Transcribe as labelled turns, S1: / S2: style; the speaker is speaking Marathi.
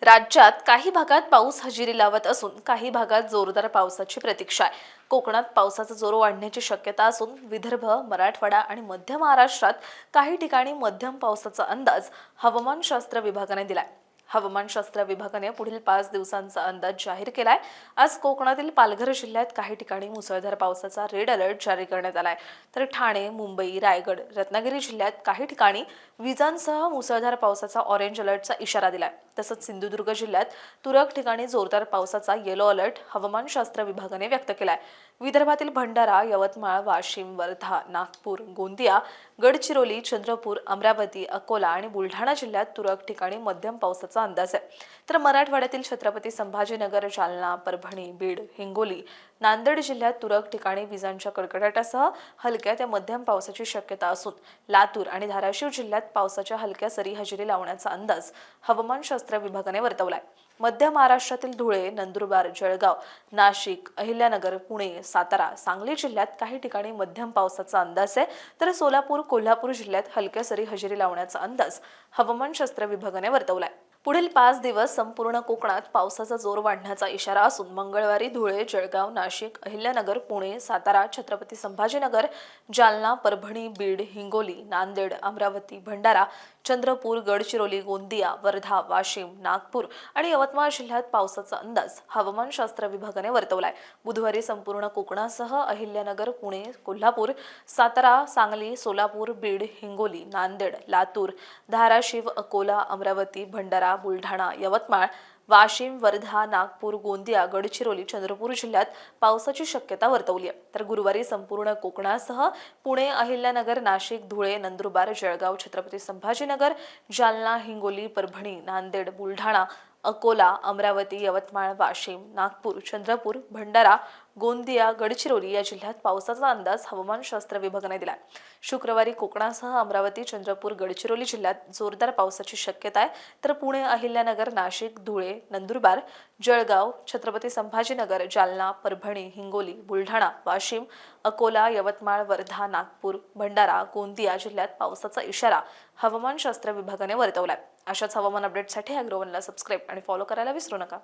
S1: राज्यात काही भागात पाऊस हजेरी लावत असून काही भागात जोरदार पावसाची प्रतीक्षा आहे. कोकणात पावसाचा जोर वाढण्याची शक्यता असून विदर्भ, मराठवाडा आणि मध्य महाराष्ट्रात काही ठिकाणी मध्यम पावसाचा अंदाज हवामानशास्त्र विभागाने दिलाय. हवामानशास्त्र विभागाने पुढील 5 दिवसांचा अंदाज जाहीर केलाय. आज कोकणातील पालघर जिल्ह्यात काही ठिकाणी मुसळधार पावसाचा रेड अलर्ट जारी करण्यात आलाय. तर ठाणे, मुंबई, रायगड, रत्नागिरी जिल्ह्यात काही ठिकाणी विजांसह मुसळधार पावसाचा ऑरेंज अलर्टचा इशारा दिलाय. तसंच सिंधुदुर्ग जिल्ह्यात तुरळक ठिकाणी जोरदार पावसाचा येलो अलर्ट हवामानशास्त्र विभागाने व्यक्त केलाय. विदर्भातील भंडारा, यवतमाळ, वाशिम, वर्धा, नागपूर, गोंदिया, गडचिरोली, चंद्रपूर, अमरावती, अकोला आणि बुलढाणा जिल्ह्यात तुरळक ठिकाणी मध्यम पावसाचा अंदाज आहे. तर मराठवाड्यातील छत्रपती संभाजीनगर, जालना, परभणी, बीड, हिंगोली, नांदेड जिल्ह्यात तुरळक ठिकाणी विजांच्या कडकडाटासह हलक्या ते मध्यम पावसाची शक्यता असून लातूर आणि धाराशिव जिल्ह्यात पावसाच्या हलक्या सरी हजेरी लावण्याचा अंदाज हवामानशास्त्र विभागाने वर्तवलाय. मध्य महाराष्ट्रातील धुळे, नंदुरबार, जळगाव, नाशिक, अहिल्यानगर, पुणे, सातारा, सांगली जिल्ह्यात काही ठिकाणी मध्यम पावसाचा अंदाज आहे. तर सोलापूर, कोल्हापूर जिल्ह्यात हलक्या सरी हजेरी लावण्याचा अंदाज हवामानशास्त्र विभागाने वर्तवलाय. पुढील 5 दिवस संपूर्ण कोकणात पावसाचा जोर वाढण्याचा इशारा असून मंगळवारी धुळे, जळगाव, नाशिक, अहिल्यानगर, पुणे, सातारा, छत्रपती संभाजीनगर, जालना, परभणी, बीड, हिंगोली, नांदेड, अमरावती, भंडारा, चंद्रपूर, गडचिरोली, गोंदिया, वर्धा, वाशिम, नागपूर आणि यवतमाळ जिल्ह्यात पावसाचा अंदाज हवामानशास्त्र विभागाने वर्तवलाय. बुधवारी संपूर्ण कोकणासह अहिल्यानगर, पुणे, कोल्हापूर, सातारा, सांगली, सोलापूर, बीड, हिंगोली, नांदेड, लातूर, धाराशिव, अकोला, अमरावती, भंडारा, बुलढाणा, यवतमाळ, वाशिम, वर्धा, नागपूर, गोंदिया, गडचिरोली, चंद्रपूर जिल्ह्यात पावसाची शक्यता वर्तवली आहे. तर गुरुवारी संपूर्ण कोकणासह पुणे, अहिल्यानगर, नाशिक, धुळे, नंदुरबार, जळगाव, छत्रपती संभाजीनगर, जालना, हिंगोली, परभणी, नांदेड, बुलढाणा, अकोला, अमरावती, यवतमाळ, वाशिम, नागपूर, चंद्रपूर, भंडारा, गोंदिया, गडचिरोली या जिल्ह्यात पावसाचा अंदाज हवामानशास्त्र विभागाने दिलाय. शुक्रवारी कोकणासह अमरावती, चंद्रपूर, गडचिरोली जिल्ह्यात जोरदार पावसाची शक्यता आहे. तर पुणे, अहिल्यानगर, नाशिक, धुळे, नंदुरबार, जळगाव, छत्रपती संभाजीनगर, जालना, परभणी, हिंगोली, बुलढाणा, वाशिम, अकोला, यवतमाळ, वर्धा, नागपूर, भंडारा, गोंदिया जिल्ह्यात पावसाचा इशारा हवामानशास्त्र विभागाने वर्तवलाय. अशाच हवामान अपडेटसाठी अॅग्रोवनला सबस्क्राईब आणि फॉलो करायला विसरू नका.